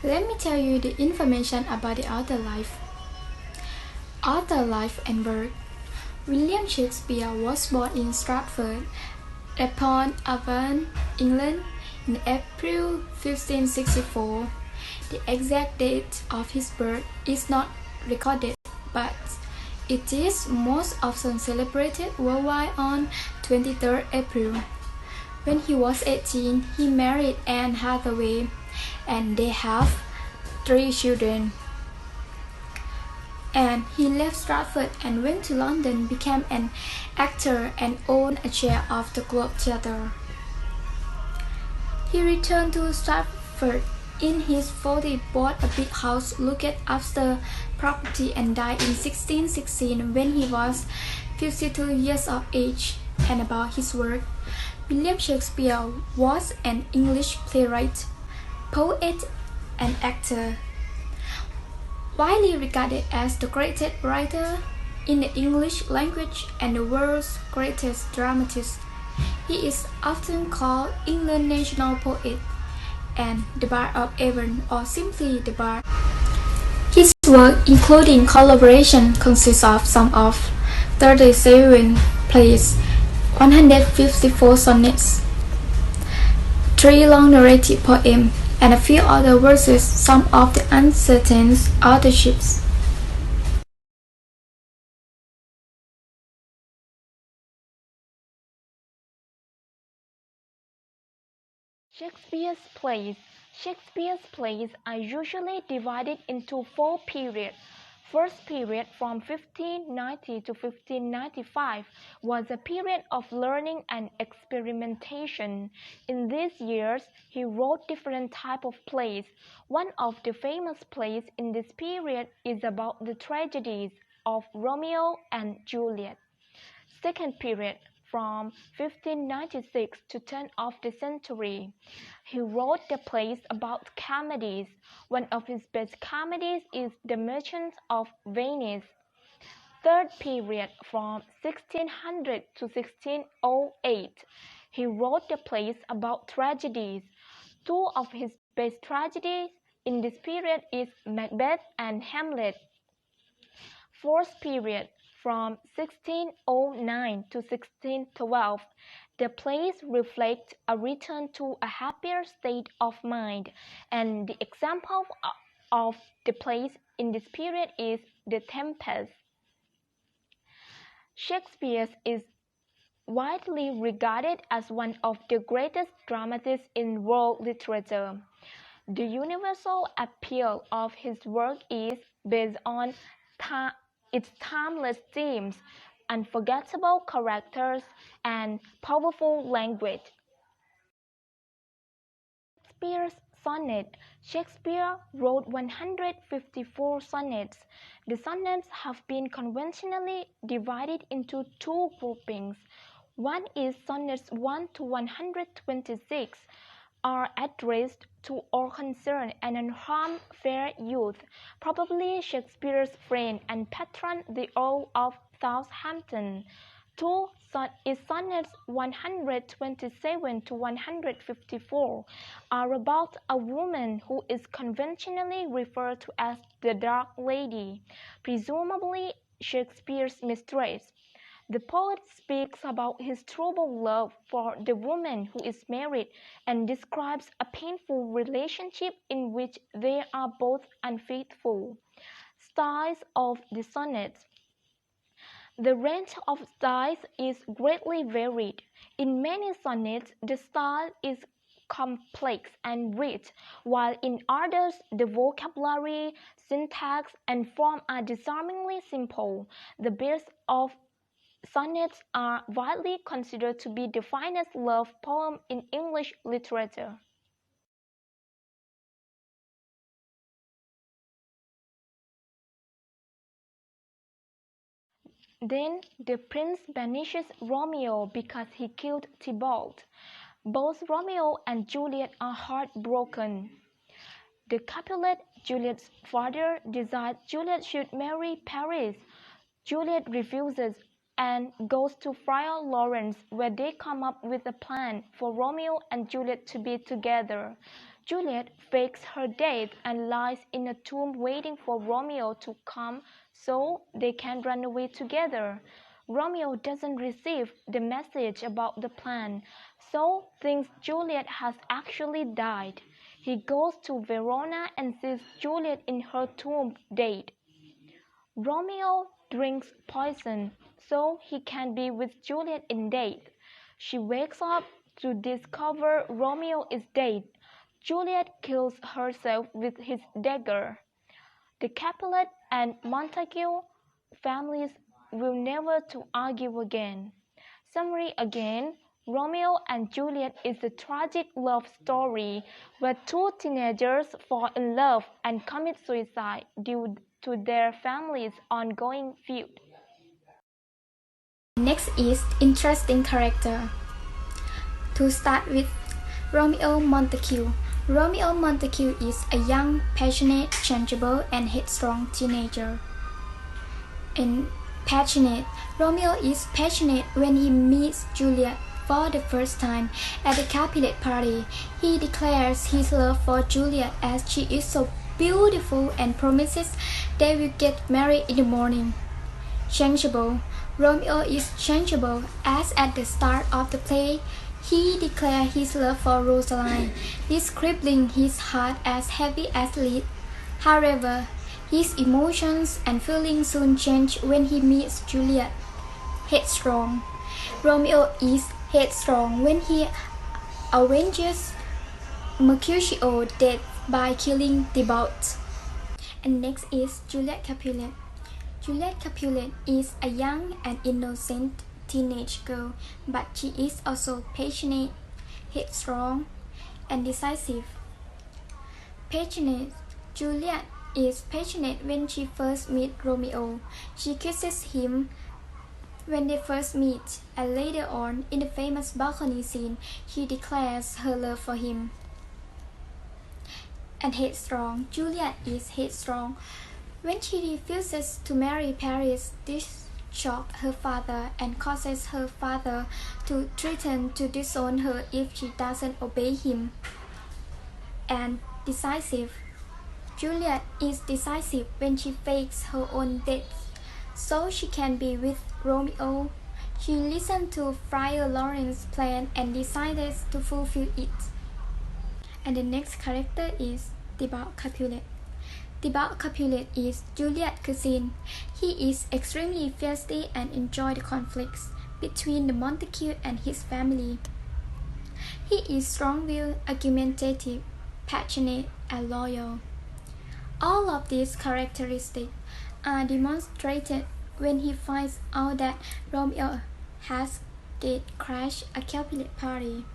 Let me tell you the information about the author life. Author life and work. William Shakespeare was born in Stratford upon Avon, England, in April 1564. The exact date of his birth is not recorded, but it is most often celebrated worldwide on 23rd April. When he was 18, he married Anne Hathaway, and they have 3 children. And he left Stratford and went to London, became an actor, and owned a share of the Globe Theatre. He returned to Stratford in his 40s, bought a big house, looked after property, and died in 1616 when he was 52 years of age. And about his work, William Shakespeare was an English playwright, poet, and actor. Widely regarded as the greatest writer in the English language and the world's greatest dramatist, he is often called England's national poet and the Bard of Avon, or simply the Bard. His work, including collaboration, consists of some of 37 plays, 154 sonnets, 3 long narrative poems, and a few other verses, some of the uncertain authorships. Shakespeare's plays. Shakespeare's plays are usually divided into 4 periods. First period from 1590 to 1595 was a period of learning and experimentation. In these years, he wrote different types of plays. One of the famous plays in this period is about the tragedies of Romeo and Juliet. Second period from 1596 to turn of the century. He wrote the plays about comedies. One of his best comedies is The Merchant of Venice. Third period from 1600 to 1608. He wrote the plays about tragedies. 2 of his best tragedies in this period is Macbeth and Hamlet. Fourth period from 1609 to 1612, the plays reflect a return to a happier state of mind, and the example of the plays in this period is The Tempest. Shakespeare is widely regarded as one of the greatest dramatists in world literature. The universal appeal of his work is based on its timeless themes, unforgettable characters, and powerful language. Shakespeare's sonnet. Shakespeare wrote 154 sonnets. The sonnets have been conventionally divided into 2 groupings. One is sonnets 1 to 126 are addressed to all concerned and unharmed fair youth, probably Shakespeare's friend and patron, the Earl of Southampton. 2 is sonnets 127 to 154 are about a woman who is conventionally referred to as the Dark Lady, presumably Shakespeare's mistress. The poet speaks about his troubled love for the woman who is married and describes a painful relationship in which they are both unfaithful. Styles of the sonnets. The range of styles is greatly varied. In many sonnets, the style is complex and rich, while in others the vocabulary, syntax, and form are disarmingly simple. The best of sonnets are widely considered to be the finest love poem in English literature. Then the prince banishes Romeo because he killed Tybalt. Both Romeo and Juliet are heartbroken. The Capulet, Juliet's father, decides Juliet should marry Paris. Juliet refuses and goes to Friar Lawrence, where they come up with a plan for Romeo and Juliet to be together. Juliet fakes her death and lies in a tomb waiting for Romeo to come so they can run away together. Romeo doesn't receive the message about the plan, so thinks Juliet has actually died. He goes to Verona and sees Juliet in her tomb dead. Romeo drinks poison so he can be with Juliet in death. She wakes up to discover Romeo is dead. Juliet kills herself with his dagger. The Capulet and Montague families will never to argue again. Summary again, Romeo and Juliet is a tragic love story where two teenagers fall in love and commit suicide due to their families' ongoing feud. Next is interesting character. To start with, Romeo Montague. Romeo Montague is a young, passionate, changeable, and headstrong teenager. Romeo is passionate when he meets Juliet for the first time at the Capulet party. He declares his love for Juliet as she is so beautiful and promises they will get married in the morning. Changeable. Romeo is changeable, as at the start of the play, he declares his love for Rosaline, describing his heart as heavy as lead. However, his emotions and feelings soon change when he meets Juliet. Headstrong. Romeo is headstrong when he avenges Mercutio's death by killing Tybalt. And next is Juliet Capulet. Juliet Capulet is a young and innocent teenage girl, but she is also passionate, headstrong, and decisive. Passionate. Juliet is passionate when she first meets Romeo. She kisses him when they first meet, and later on, in the famous balcony scene, she declares her love for him. And headstrong. Juliet is headstrong. When she refuses to marry Paris, this shocks her father and causes her father to threaten to disown her if she doesn't obey him. And decisive. Juliet is decisive when she fakes her own death so she can be with Romeo. She listens to Friar Lawrence's plan and decides to fulfill it. And the next character is Tybalt Capulet. Tybalt Capulet is Juliet's cousin. He is extremely feisty and enjoys the conflicts between the Montague and his family. He is strong-willed, argumentative, passionate, and loyal. All of these characteristics are demonstrated when he finds out that Romeo has crashed a Capulet party.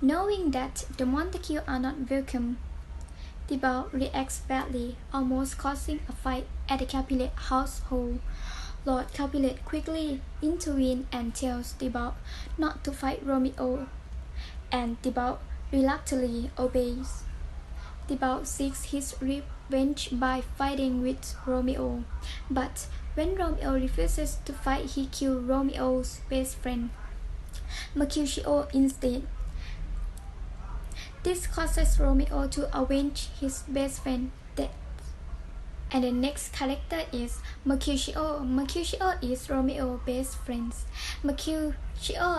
Knowing that the Montague are not welcome, Tybalt reacts badly, almost causing a fight at the Capulet household. Lord Capulet quickly intervenes and tells Tybalt not to fight Romeo, and Tybalt reluctantly obeys. Tybalt seeks his revenge by fighting with Romeo, but when Romeo refuses to fight, he kills Romeo's best friend, Mercutio, instead. This causes Romeo to avenge his best friend's death. And the next character is Mercutio. Mercutio is Romeo's best friend. Mercutio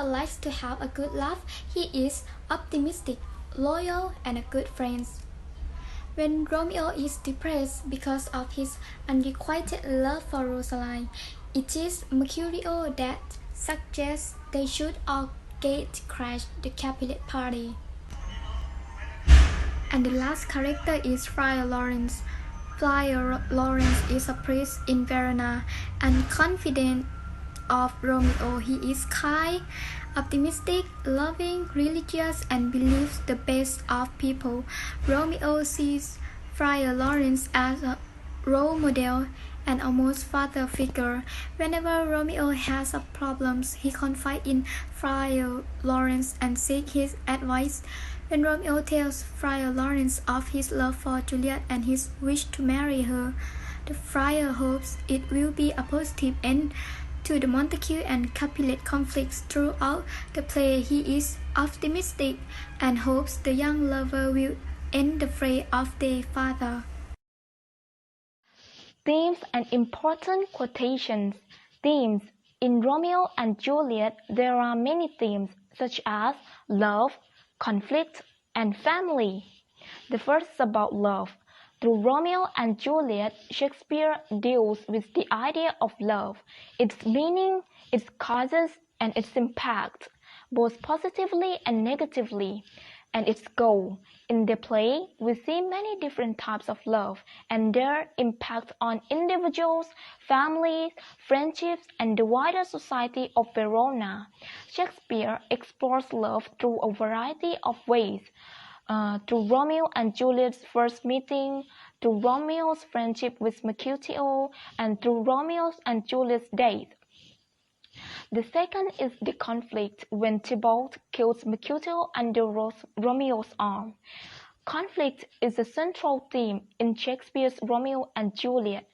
likes to have a good laugh. He is optimistic, loyal, and a good friend. When Romeo is depressed because of his unrequited love for Rosaline, it is Mercutio that suggests they should all crash the Capulet party. And the last character is Friar Lawrence. Friar Lawrence is a priest in Verona and confident of Romeo. He is kind, optimistic, loving, religious, and believes the best of people. Romeo sees Friar Lawrence as a role model and almost father figure. Whenever Romeo has a problems, he confides in Friar Lawrence and seeks his advice. When Romeo tells Friar Lawrence of his love for Juliet and his wish to marry her, the friar hopes it will be a positive end to the Montague and Capulet conflicts. Throughout the play, he is optimistic and hopes the young lover will in the fray of their father. Themes and important quotations. Themes. In Romeo and Juliet, there are many themes, such as love, conflict, and family. The first is about love. Through Romeo and Juliet, Shakespeare deals with the idea of love, its meaning, its causes, and its impact, both positively and negatively, and its goal. In the play, we see many different types of love and their impact on individuals, families, friendships, and the wider society of Verona. Shakespeare explores love through a variety of ways. To Romeo and Juliet's first meeting, to Romeo's friendship with Mercutio, and to Romeo's and Juliet's date. The second is the conflict when Tybalt kills Mercutio under Romeo's arm. Conflict is a central theme in Shakespeare's Romeo and Juliet.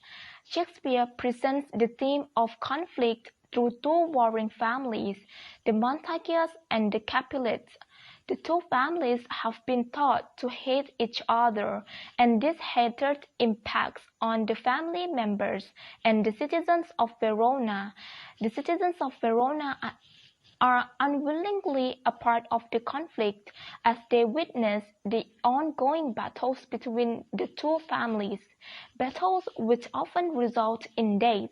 Shakespeare presents the theme of conflict through two warring families, the Montagues and the Capulets. The two families have been taught to hate each other, and this hatred impacts on the family members and the citizens of Verona. The citizens of Verona are unwillingly a part of the conflict as they witness the ongoing battles between the two families, battles which often result in death.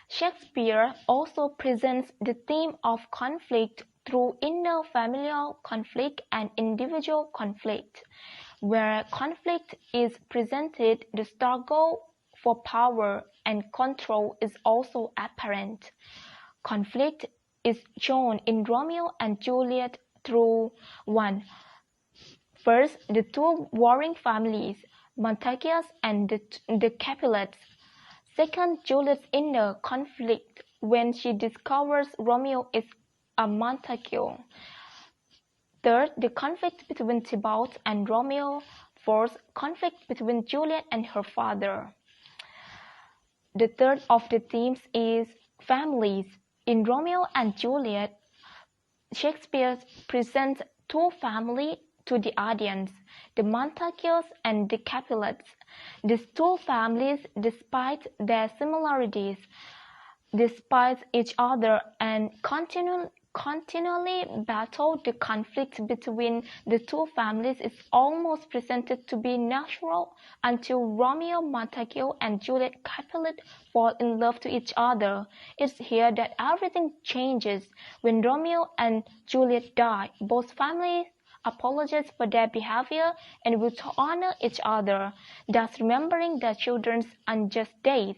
Shakespeare also presents the theme of conflict through inner familial conflict and individual conflict. Where conflict is presented, the struggle for power and control is also apparent. Conflict is shown in Romeo and Juliet through 1. First, the two warring families, Montagues and the Capulets. Second, Juliet's inner conflict when she discovers Romeo is a Montague. Third, the conflict between Tybalt and Romeo. Fourth, conflict between Juliet and her father. The third of the themes is families. In Romeo and Juliet, Shakespeare presents two families to the audience, the Montagues and the Capulets. These two families, despite their similarities, despise each other and continually battle. The conflict between the two families is almost presented to be natural until Romeo Montague and Juliet Capulet fall in love to each other. It's here that everything changes. When Romeo and Juliet die, both families apologize for their behavior and will honor each other, thus remembering their children's unjust death.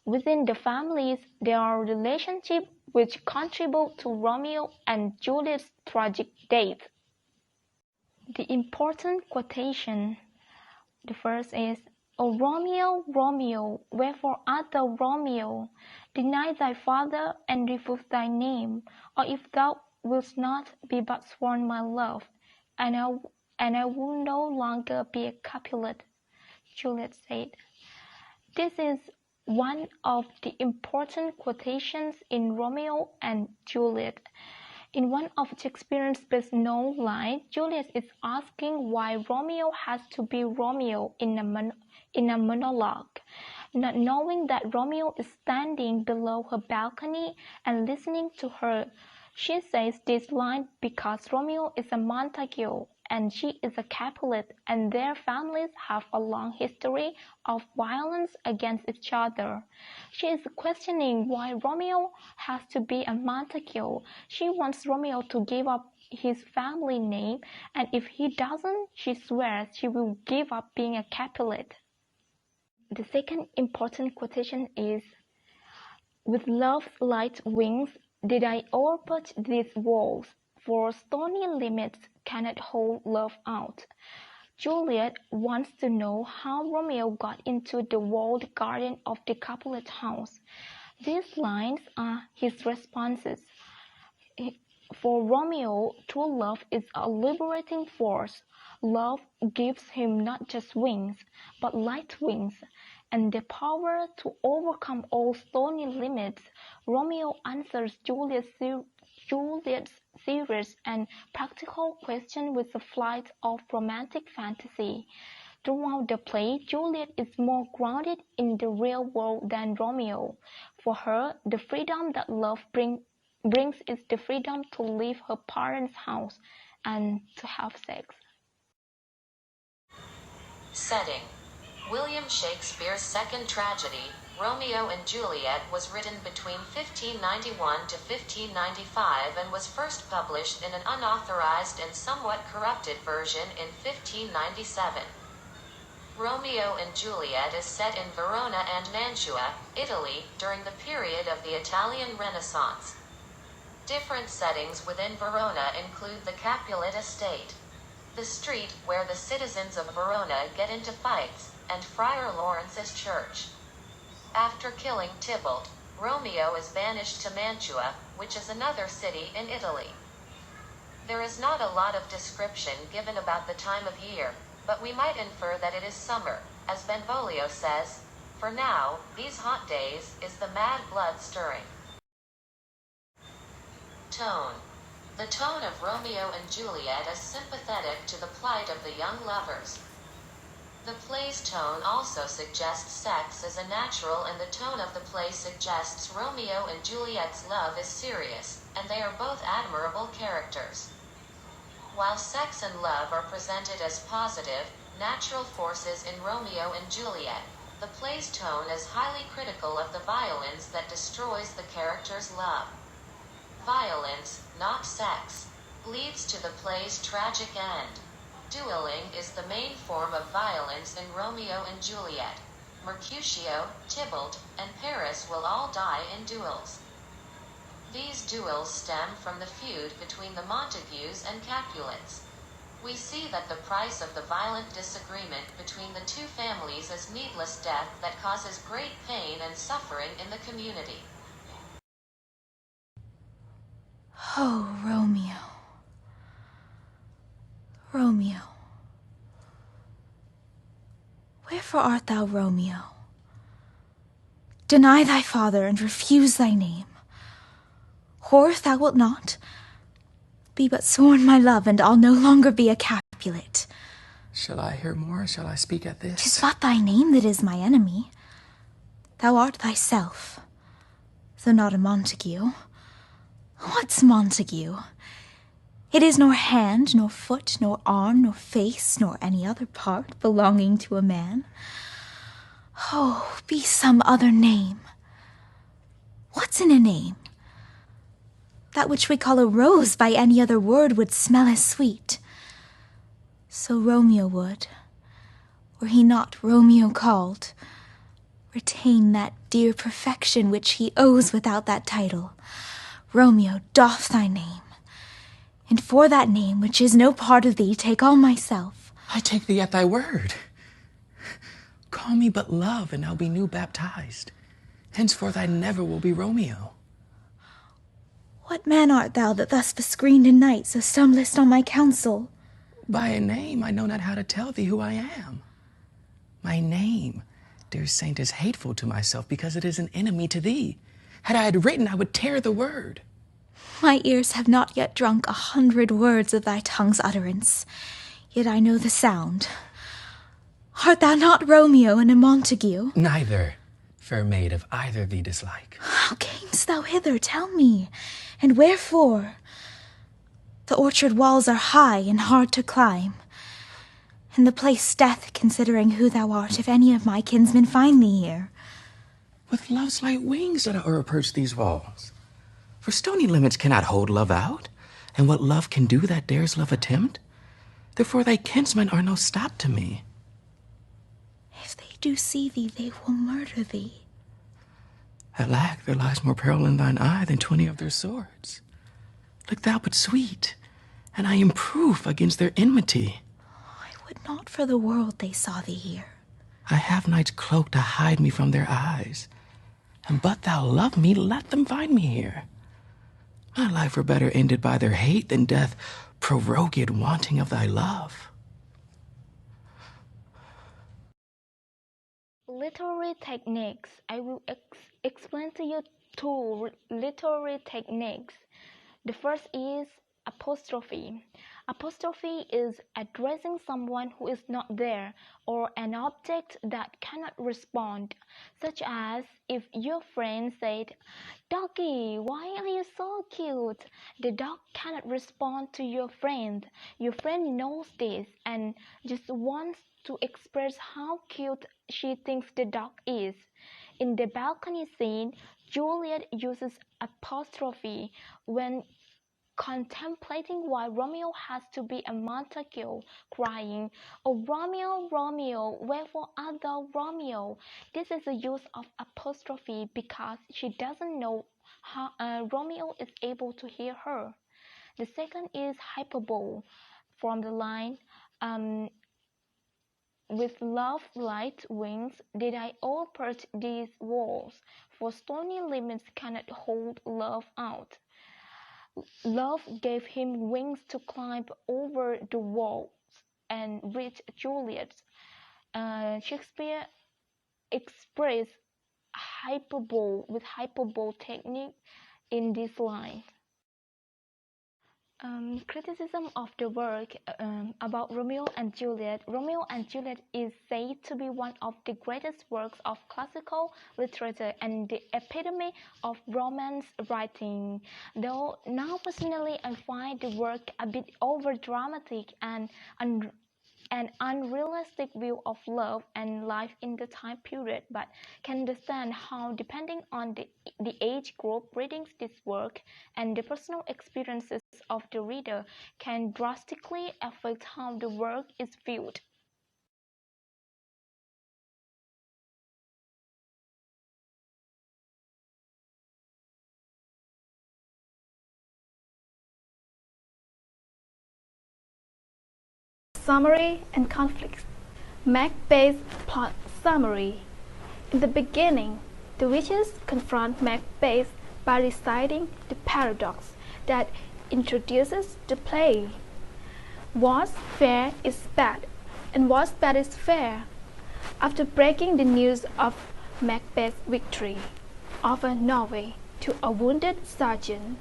Within the families, there are relationships which contribute to Romeo and Juliet's tragic death. The important quotation. The first is, O Romeo, Romeo, wherefore art thou Romeo? Deny thy father and refuse thy name, or if thou wilt not, be but sworn my love, and I will no longer be a Capulet. Juliet said. This is one of the important quotations in Romeo and Juliet. In one of Shakespeare's best-known lines, Juliet is asking why Romeo has to be Romeo in a monologue, not knowing that Romeo is standing below her balcony and listening to her. She says this line because Romeo is a Montague and she is a Capulet, and their families have a long history of violence against each other. She is questioning why Romeo has to be a Montague. She wants Romeo to give up his family name, and if he doesn't, she swears she will give up being a Capulet. The second important quotation is, with love's light wings did I overput these walls, for stony limits cannot hold love out. Juliet wants to know how Romeo got into the walled garden of the Capulet house. These lines are his responses. For Romeo, true love is a liberating force. Love gives him not just wings, but light wings, and the power to overcome all stony limits. Romeo answers Juliet's serious and practical question with a flight of romantic fantasy. Throughout the play, Juliet is more grounded in the real world than Romeo. For her, the freedom that love brings is the freedom to leave her parents' house and to have sex. Setting: William Shakespeare's second tragedy, Romeo and Juliet, was written between 1591 to 1595 and was first published in an unauthorized and somewhat corrupted version in 1597. Romeo and Juliet is set in Verona and Mantua, Italy, during the period of the Italian Renaissance. Different settings within Verona include the Capulet estate, the street where the citizens of Verona get into fights, and Friar Lawrence's church. After killing Tybalt, Romeo is banished to Mantua, which is another city in Italy. There is not a lot of description given about the time of year, but we might infer that it is summer, as Benvolio says, "For now, these hot days, is the mad blood stirring." Tone: The tone of Romeo and Juliet is sympathetic to the plight of the young lovers. The play's tone also suggests sex is a natural, and the tone of the play suggests Romeo and Juliet's love is serious, and they are both admirable characters. While sex and love are presented as positive, natural forces in Romeo and Juliet, the play's tone is highly critical of the violence that destroys the characters' love. Violence, not sex, leads to the play's tragic end. Dueling is the main form of violence in Romeo and Juliet. Mercutio, Tybalt, and Paris will all die in duels. These duels stem from the feud between the Montagues and Capulets. We see that the price of the violent disagreement between the two families is needless death that causes great pain and suffering in the community. Oh, Romeo, Romeo, wherefore art thou Romeo? Deny thy father and refuse thy name. Whore thou wilt not? Be but sworn my love, and I'll no longer be a Capulet. Shall I hear more? Shall I speak at this? 'Tis but thy name that is my enemy. Thou art thyself, though not a Montague. What's Montague? It is nor hand, nor foot, nor arm, nor face, nor any other part belonging to a man. Oh, be some other name. What's in a name? That which we call a rose by any other word would smell as sweet. So Romeo would, were he not Romeo called, retain that dear perfection which he owes without that title. Romeo, doff thy name, and for that name which is no part of thee, take all myself. I take thee at thy word. Call me but love, and I'll be new baptized. Henceforth I never will be Romeo. What man art thou that thus bescreened in night so stumblest on my counsel? By a name I know not how to tell thee who I am. My name, dear saint, is hateful to myself because it is an enemy to thee. Had I had written, I would tear the word. My ears have not yet drunk 100 words of thy tongue's utterance, yet I know the sound. Art thou not Romeo and a Montague? Neither, fair maid, of either thee dislike. How camest thou hither, tell me, and wherefore? The orchard walls are high and hard to climb, and the place death, considering who thou art, if any of my kinsmen find thee here. With love's light wings did I o'erapproach these walls. For stony limits cannot hold love out, and what love can do that dares love attempt? Therefore thy kinsmen are no stop to me. If they do see thee, they will murder thee. Alack, there lies more peril in thine eye than 20 of their swords. Look thou but sweet, and I am proof against their enmity. I would not for the world they saw thee here. I have night's cloak to hide me from their eyes, and but thou love me, let them find me here. My life were better ended by their hate than death prorogued wanting of thy love. Literary techniques. I will explain to you two literary techniques. The first is apostrophe. Apostrophe is addressing someone who is not there or an object that cannot respond, such as if your friend said, "Doggy, why are you so cute?" The dog cannot respond to your friend. Your friend knows this and just wants to express how cute she thinks the dog is. In the balcony scene, Juliet uses apostrophe when contemplating why Romeo has to be a Montague, crying, "Oh Romeo, Romeo, wherefore art thou, Romeo?" This is a use of apostrophe because she doesn't know how Romeo is able to hear her. The second is hyperbole, from the line, "With love light wings did I overperch these walls, for stony limits cannot hold love out." Love gave him wings to climb over the walls and reach Juliet. Shakespeare expressed hyperbole with hyperbole technique in this line. Criticism of the work about Romeo and Juliet. Romeo and Juliet is said to be one of the greatest works of classical literature and the epitome of romance writing. Though now personally I find the work a bit over-dramatic and an unrealistic view of love and life in the time period, but can understand how, depending on the age group reading this work and the personal experiences of the reader, can drastically affect how the work is viewed. Summary and conflicts. Macbeth's plot summary. In the beginning, the witches confront Macbeth by reciting the paradox that introduces the play. What's fair is bad, and what's bad is fair. After breaking the news of Macbeth's victory over Norway to a wounded sergeant,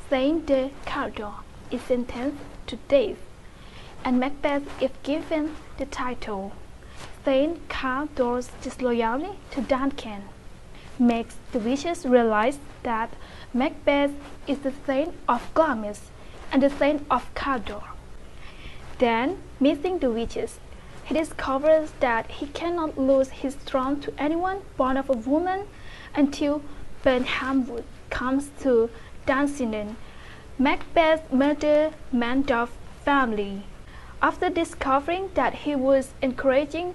Saint de Cardor is sentenced to death, and Macbeth is given the title. Saint Cardor's disloyalty to Duncan makes the witches realize that Macbeth is the saint of Glamis and the saint of Cardor. Then, meeting the witches, he discovers that he cannot lose his throne to anyone born of a woman until Burnhamwood comes to Dunsinane, Macbeth's murdered Macduff family. After discovering that he was encouraging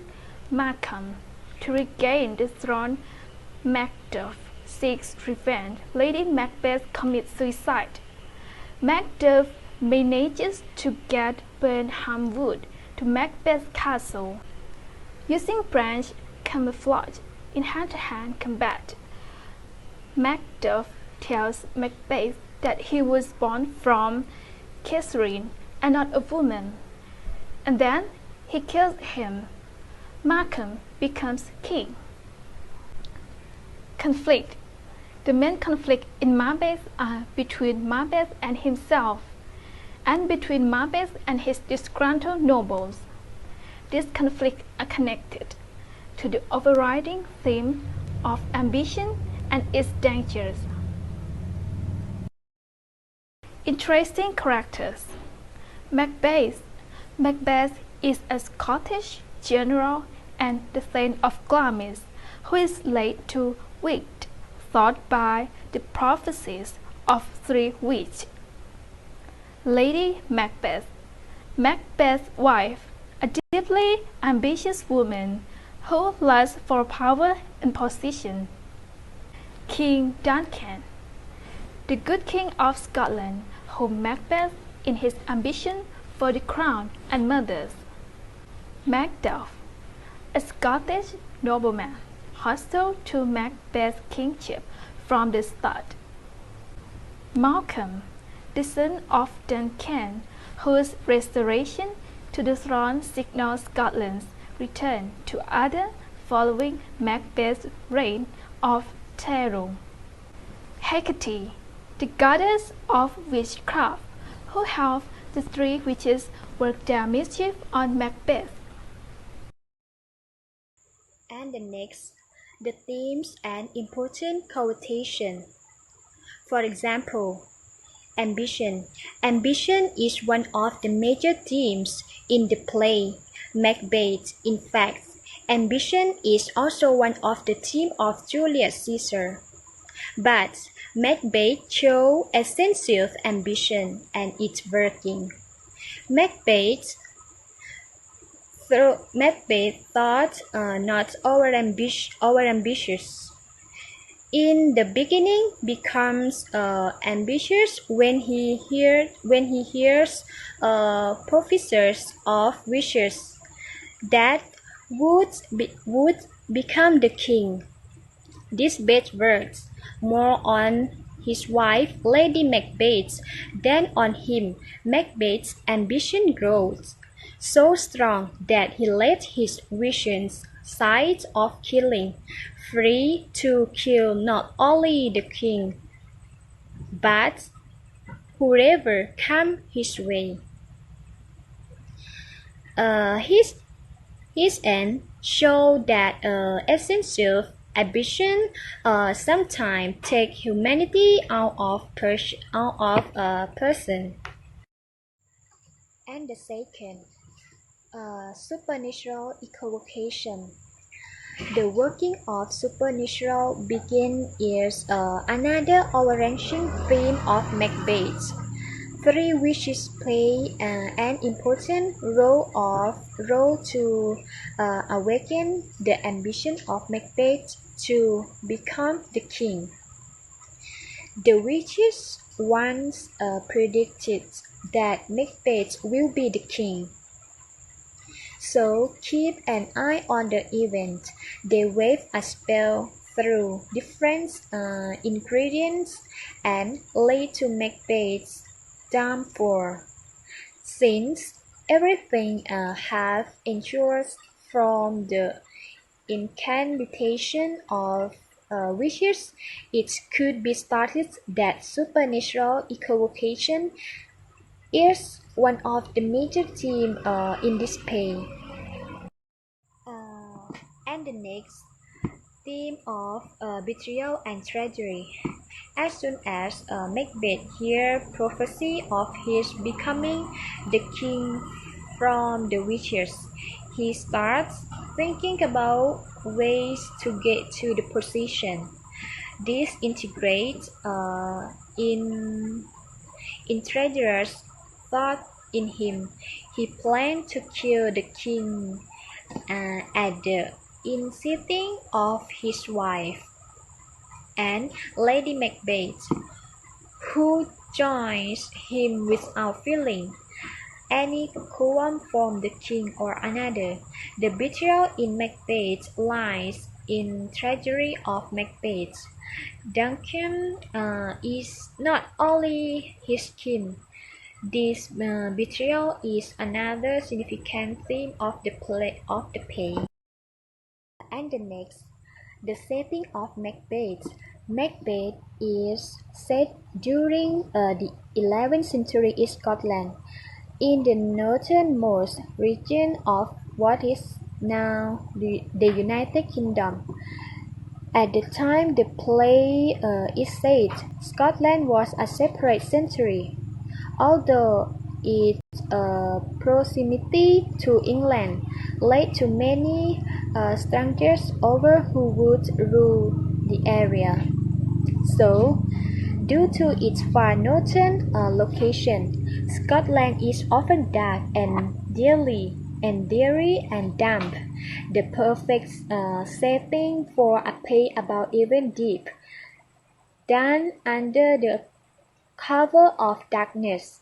Markham to regain the throne, Macduff seeks revenge. Lady Macbeth commits suicide. Macduff manages to get Burnhamwood to Macbeth's castle. Using branch camouflage in hand-to-hand combat, Macduff tells Macbeth that he was born from Catherine and not a woman, and then he kills him. Markham becomes king. Conflict. The main conflict in Macbeth are between Macbeth and himself, and between Macbeth and his disgruntled nobles. These conflicts are connected to the overriding theme of ambition and its dangers. Interesting characters. Macbeth. Macbeth is a Scottish general and the saint of Glamis, who is laid to wit, thought by the prophecies of three witches. Lady Macbeth. Macbeth's wife, a deeply ambitious woman who lusts for power and position. King Duncan. The good king of Scotland, whom Macbeth in his ambition for the crown and murders. Macduff, a Scottish nobleman, hostile to Macbeth's kingship from the start. Malcolm, the son of Duncan, whose restoration to the throne signals Scotland's return to order following Macbeth's reign of terror. Hecate, the goddess of witchcraft, who helped the three witches work their mischief on Macbeth. And the next, the themes and important connotation. For example, ambition. Ambition is one of the major themes in the play Macbeth. In fact, ambition is also one of the themes of Juliet Caesar. But Macbeth chose essential ambition and its working. Macbeth thought not overambitious. In the beginning, becomes ambitious when he hears professors of wishes that would become the king. This bet works more on his wife, Lady Macbeth, than on him. Macbeth's ambition grows so strong that he let his visions sight of killing free to kill not only the king, but whoever come his way. His end show that essential ambition sometimes take humanity out of a person. And the second, supernatural equivocation. The working of supernatural being is another overarching theme of Macbeth. Three wishes play an important role to awaken the ambition of Macbeth to become the king. The witches once predicted that Macbeth will be the king. So keep an eye on the event. They wave a spell through different ingredients and lead to Macbeth's downfall. Since everything have ensured from the incantation of wishes, it could be started that supernatural equivocation is one of the major themes in this play. And the next, theme of betrayal and treachery. As soon as Macbeth hears prophecy of his becoming the king from the witches, he starts thinking about ways to get to the position. This integrates in treacherous thought in him. He planned to kill the king at the insisting of his wife and Lady Macbeth, who joins him without feeling any qualm from the king or another. The betrayal in Macbeth lies in treachery of Macbeth. Duncan is not only his king. This betrayal is another significant theme of the play. And the next, the setting of Macbeth. Macbeth is set during the 11th century in Scotland, in the northernmost region of what is now the United Kingdom. At the time the play is set, Scotland was a separate century, although its proximity to England led to many strangers over who would rule the area. So, due to its far northern location, Scotland is often dark and dreary and damp, the perfect setting for a play about even deep, done under the cover of darkness.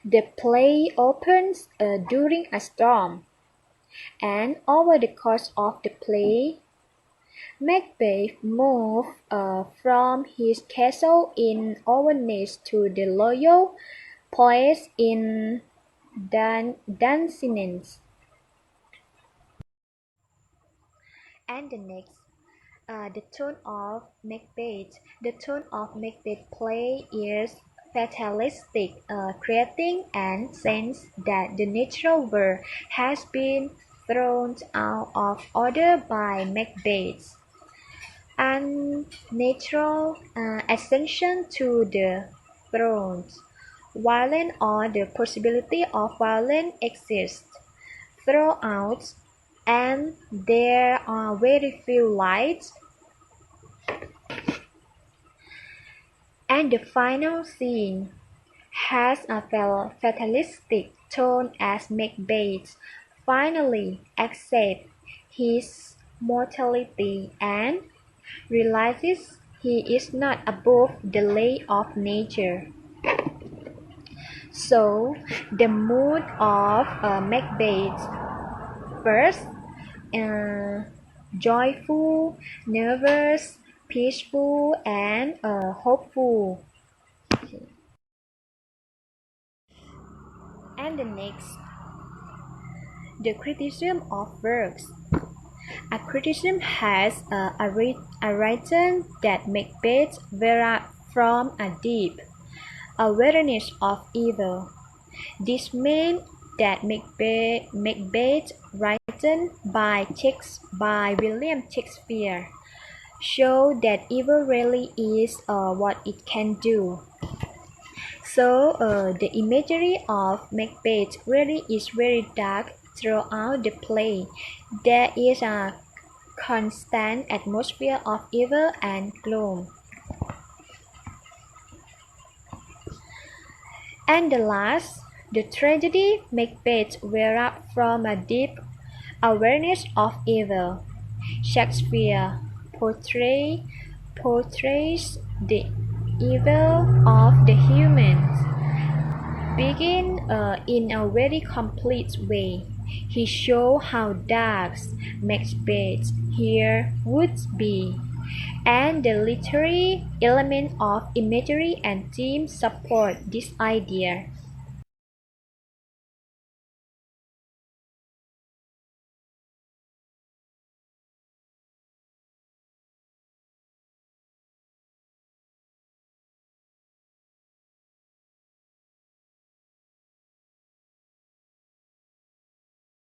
The play opens during a storm, and over the course of the play, Macbeth moved from his castle in Inverness to the royal palace in Dunsinane. And the next, The tone of Macbeth. The tone of Macbeth play is fatalistic, creating a sense that the natural world has been thrown out of order by Macbeth's unnatural ascension to the throne. Violence or the possibility of violence exists throughout, and there are very few lights. And the final scene has a fatalistic tone as Macbeth finally accepts his mortality and realizes he is not above the law of nature. So the mood of Macbeth first, joyful, nervous, peaceful, and hopeful. And the next, the criticism of works. A criticism has written that Macbeth derived from a deep awareness of evil. This means that Macbeth written by William Shakespeare show that evil really is what it can do. So the imagery of Macbeth really is very dark throughout the play. There is a constant atmosphere of evil and gloom. And the last, the tragedy Macbeth derived from a deep awareness of evil. Shakespeare portrays the evil of the humans begin in a very complete way. He shows how dark Macbeth here would be, and the literary element of imagery and theme support this idea.